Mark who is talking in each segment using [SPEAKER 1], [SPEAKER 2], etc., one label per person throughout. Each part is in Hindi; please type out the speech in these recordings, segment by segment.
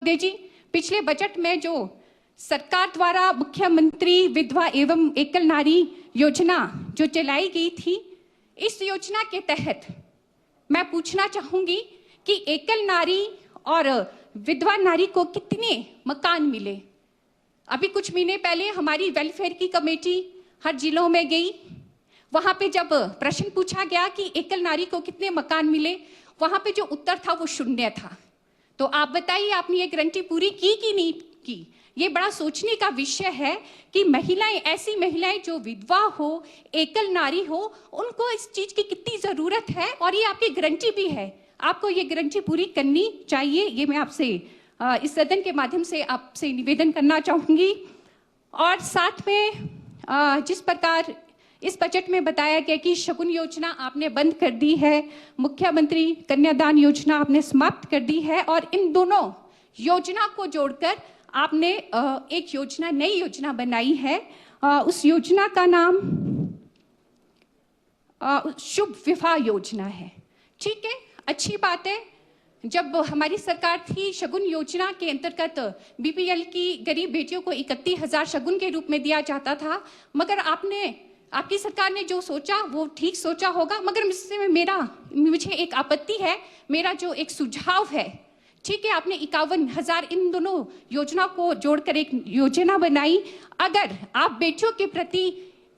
[SPEAKER 1] मोदी जी, पिछले बजट में जो सरकार द्वारा मुख्यमंत्री विधवा एवं एकल नारी योजना जो चलाई गई थी, इस योजना के तहत मैं पूछना चाहूंगी कि एकल नारी और विधवा नारी को कितने मकान मिले। अभी कुछ महीने पहले हमारी वेलफेयर की कमेटी हर जिलों में गई, वहां पे जब प्रश्न पूछा गया कि एकल नारी को कितने मकान मिले, वहां पे जो उत्तर था वो शून्य था। तो आप बताइए, आपने ये गारंटी पूरी की कि नहीं की? ये बड़ा सोचने का विषय है कि महिलाएं, ऐसी महिलाएं जो विधवा हो, एकल नारी हो, उनको इस चीज की कितनी जरूरत है, और ये आपकी गारंटी भी है। आपको ये गारंटी पूरी करनी चाहिए। ये मैं आपसे इस सदन के माध्यम से आपसे निवेदन करना चाहूंगी। और साथ में जिस प्रकार इस बजट में बताया गया कि शगुन योजना आपने बंद कर दी है, मुख्यमंत्री कन्यादान योजना आपने समाप्त कर दी है, और इन दोनों योजना को जोड़कर आपने एक योजना, नई योजना बनाई है। उस योजना का नाम शुभ विवाह योजना है। ठीक है, अच्छी बात है। जब हमारी सरकार थी, शगुन योजना के अंतर्गत बीपीएल की गरीब बेटियों को 31,000 शगुन के रूप में दिया जाता था। मगर आपकी सरकार ने जो सोचा वो ठीक सोचा होगा, मगर मुझे एक आपत्ति है, मेरा जो एक सुझाव है। ठीक है, आपने 51,000 इन दोनों योजना को जोड़कर एक योजना बनाई। अगर आप बेटियों के प्रति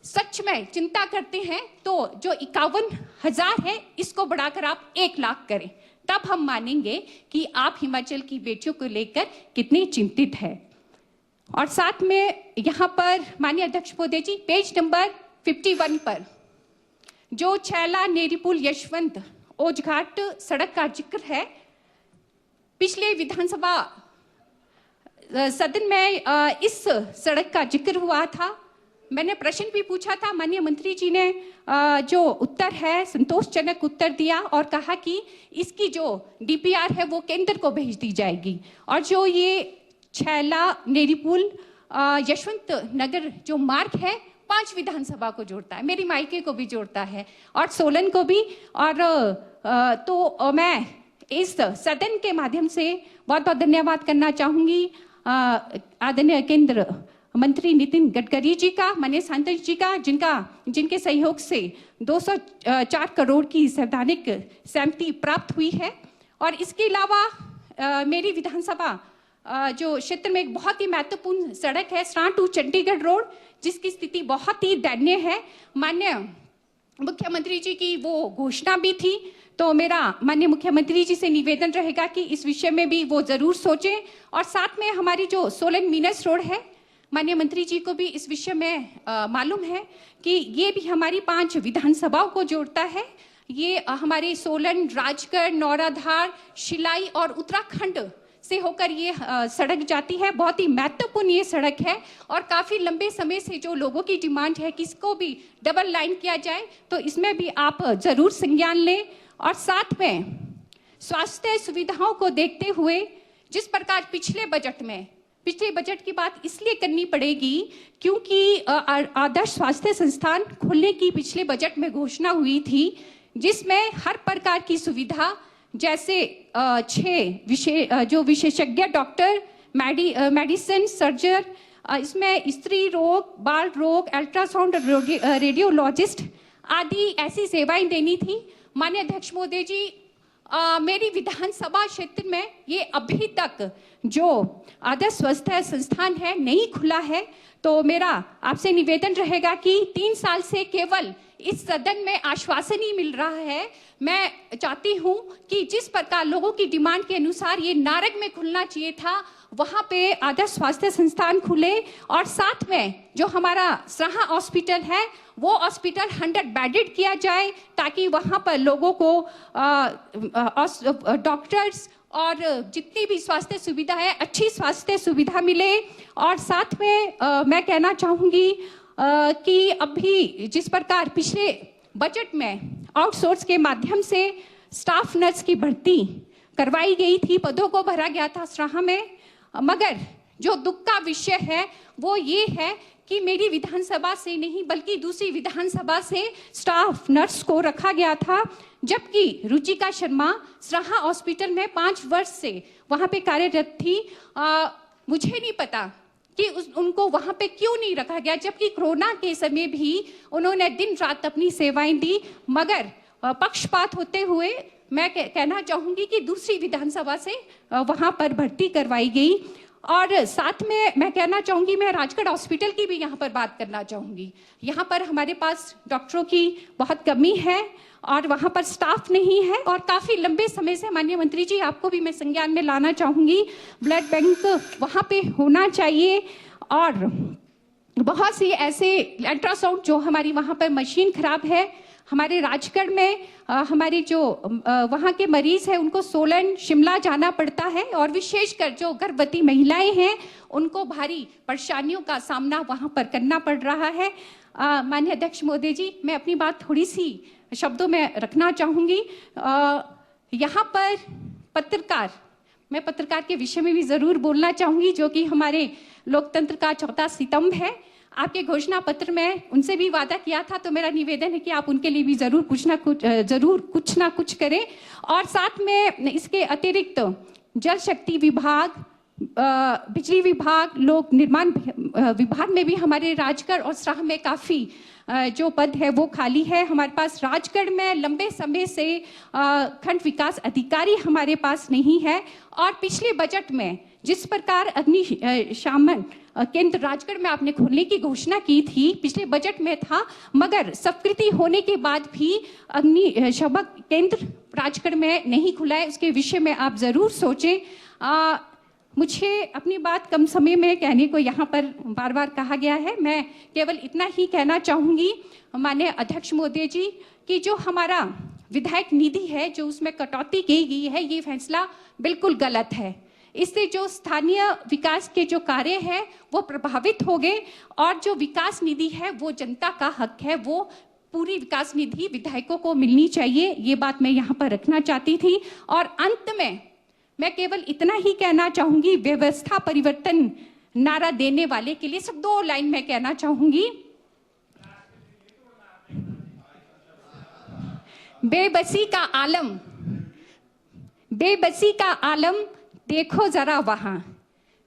[SPEAKER 1] सच में चिंता करते हैं तो जो 51,000 है, इसको बढ़ाकर आप 1 लाख करें, तब हम मानेंगे कि आप हिमाचल की बेटियों को लेकर कितने चिंतित है। और साथ में यहाँ पर माननीय अध्यक्ष महोदय जी, पेज नंबर 51 पर जो छैला नेरीपुल यशवंत ओजघाट सड़क का जिक्र है, पिछले विधानसभा सदन में इस सड़क का जिक्र हुआ था। मैंने प्रश्न भी पूछा था, माननीय मंत्री जी ने जो उत्तर है संतोषजनक उत्तर दिया और कहा कि इसकी जो डीपीआर है वो केंद्र को भेज दी जाएगी। और जो ये छैला नेरीपुल यशवंत नगर जो मार्ग है, 5 विधानसभा को जोड़ता है, मेरी मायके को भी जोड़ता है और सोलन को भी। और तो मैं इस सदन के माध्यम से बहुत बहुत धन्यवाद करना चाहूंगी आदरणीय केंद्र मंत्री नितिन गडकरी जी का, माननीय सांसद जी का, जिनके सहयोग से 204 करोड़ की संवैधानिक सहमति प्राप्त हुई है। और इसके अलावा मेरी विधानसभा जो क्षेत्र में एक बहुत ही महत्वपूर्ण सड़क है, सरान टू चंडीगढ़ रोड, जिसकी स्थिति बहुत ही दयनीय है। माननीय मुख्यमंत्री जी की वो घोषणा भी थी, तो मेरा माननीय मुख्यमंत्री जी से निवेदन रहेगा कि इस विषय में भी वो जरूर सोचें। और साथ में हमारी जो सोलन मीनस रोड है, माननीय मंत्री जी को भी इस विषय में मालूम है कि ये भी हमारी 5 विधानसभाओं को जोड़ता है। ये हमारे सोलन, राजगढ़, नौराधार, शिलाई और उत्तराखंड से होकर ये सड़क जाती है। बहुत ही महत्वपूर्ण ये सड़क है और काफी लंबे समय से जो लोगों की डिमांड है कि इसको भी डबल लाइन किया जाए, तो इसमें भी आप जरूर संज्ञान लें। और साथ में स्वास्थ्य सुविधाओं को देखते हुए, जिस प्रकार पिछले बजट की बात इसलिए करनी पड़ेगी क्योंकि आदर्श स्वास्थ्य संस्थान खोलने की पिछले बजट में घोषणा हुई थी, जिसमें हर प्रकार की सुविधा, जैसे 6 जो विशेषज्ञ डॉक्टर, मेडिसिन, सर्जर, इसमें स्त्री रोग, बाल रोग, अल्ट्रासाउंड, रेडियोलॉजिस्ट आदि ऐसी सेवाएं देनी थी। माननीय अध्यक्ष महोदय जी, मेरी विधानसभा क्षेत्र में ये अभी तक जो आदर्श स्वास्थ्य संस्थान है नहीं खुला है। तो मेरा आपसे निवेदन रहेगा कि 3 साल से केवल इस सदन में आश्वासन ही मिल रहा है। मैं चाहती हूं कि जिस प्रकार लोगों की डिमांड के अनुसार ये नारग में खुलना चाहिए था, वहां पे आदर्श स्वास्थ्य संस्थान खुले। और साथ में जो हमारा सराहा हॉस्पिटल है, वो हॉस्पिटल 100 बेडेड किया जाए, ताकि वहां पर लोगों को डॉक्टर्स और जितनी भी स्वास्थ्य सुविधा है, अच्छी स्वास्थ्य सुविधा मिले। और साथ में मैं कहना चाहूंगी कि अभी जिस प्रकार पिछले बजट में आउटसोर्स के माध्यम से स्टाफ नर्स की भर्ती करवाई गई थी, पदों को भरा गया था सराहा में, मगर जो दुख का विषय है वो ये है कि मेरी विधानसभा से नहीं बल्कि दूसरी विधानसभा से स्टाफ नर्स को रखा गया था, जबकि रुचिका शर्मा सराहा हॉस्पिटल में 5 वर्ष से वहां पे कार्यरत थी। मुझे नहीं पता कि उनको वहां पे क्यों नहीं रखा गया, जबकि कोरोना के समय भी उन्होंने दिन रात अपनी सेवाएं दी। मगर पक्षपात होते हुए मैं कहना चाहूंगी कि दूसरी विधानसभा से वहां पर भर्ती करवाई गई। और साथ में मैं कहना चाहूंगी, मैं राजगढ़ हॉस्पिटल की भी यहाँ पर बात करना चाहूंगी। यहाँ पर हमारे पास डॉक्टरों की बहुत कमी है और वहाँ पर स्टाफ नहीं है, और काफ़ी लंबे समय से माननीय मंत्री जी आपको भी मैं संज्ञान में लाना चाहूँगी, ब्लड बैंक वहाँ पे होना चाहिए। और बहुत सी ऐसे अल्ट्रासाउंड जो हमारी वहाँ पर मशीन खराब है। हमारे राजगढ़ में हमारे जो वहाँ के मरीज हैं उनको सोलन शिमला जाना पड़ता है, और विशेषकर जो गर्भवती महिलाएं हैं उनको भारी परेशानियों का सामना वहाँ पर करना पड़ रहा है। माननीय अध्यक्ष महोदय जी, मैं अपनी बात थोड़ी सी शब्दों में रखना चाहूँगी। यहाँ पर मैं पत्रकार के विषय में भी ज़रूर बोलना चाहूँगी, जो कि हमारे लोकतंत्र का चौथा स्तंभ है। आपके घोषणा पत्र में उनसे भी वादा किया था, तो मेरा निवेदन है कि आप उनके लिए भी जरूर कुछ ना कुछ करें। और साथ में इसके अतिरिक्त जल शक्ति विभाग, बिजली विभाग, लोक निर्माण विभाग में भी हमारे राजगढ़ और सराहा में काफ़ी जो पद है वो खाली है। हमारे पास राजगढ़ में लंबे समय से खंड विकास अधिकारी हमारे पास नहीं है, और पिछले बजट में जिस प्रकार अग्निशमन केंद्र राजगढ़ में आपने खोलने की घोषणा की थी, पिछले बजट में था, मगर स्वीकृति होने के बाद भी अग्निशमन केंद्र राजगढ़ में नहीं खुला है। उसके विषय में आप जरूर सोचें। मुझे अपनी बात कम समय में कहने को यहाँ पर बार बार कहा गया है, मैं केवल इतना ही कहना चाहूँगी माननीय अध्यक्ष महोदय जी कि जो हमारा विधायक निधि है, जो उसमें कटौती की गई है, ये फैसला बिल्कुल गलत है। इससे जो स्थानीय विकास के जो कार्य है वो प्रभावित हो गए, और जो विकास निधि है वो जनता का हक है, वो पूरी विकास निधि विधायकों को मिलनी चाहिए। ये बात मैं यहाँ पर रखना चाहती थी। और अंत में मैं केवल इतना ही कहना चाहूंगी, व्यवस्था परिवर्तन नारा देने वाले के लिए सब 2 लाइन में कहना चाहूंगी। बेबसी का आलम देखो जरा वहां,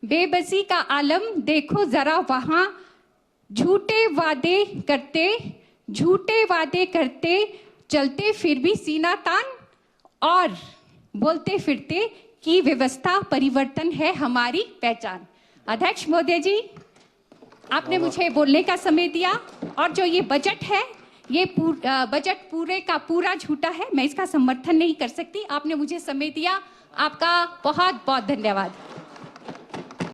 [SPEAKER 1] बेबसी का आलम देखो जरा वहां, झूठे वादे करते चलते फिर भी सीना तान, और बोलते फिरते कि व्यवस्था परिवर्तन है हमारी पहचान। अध्यक्ष महोदय जी, आपने मुझे बोलने का समय दिया, और जो ये बजट है ये बजट पूरे का पूरा झूठा है, मैं इसका समर्थन नहीं कर सकती। आपने मुझे समय दिया, आपका बहुत बहुत धन्यवाद।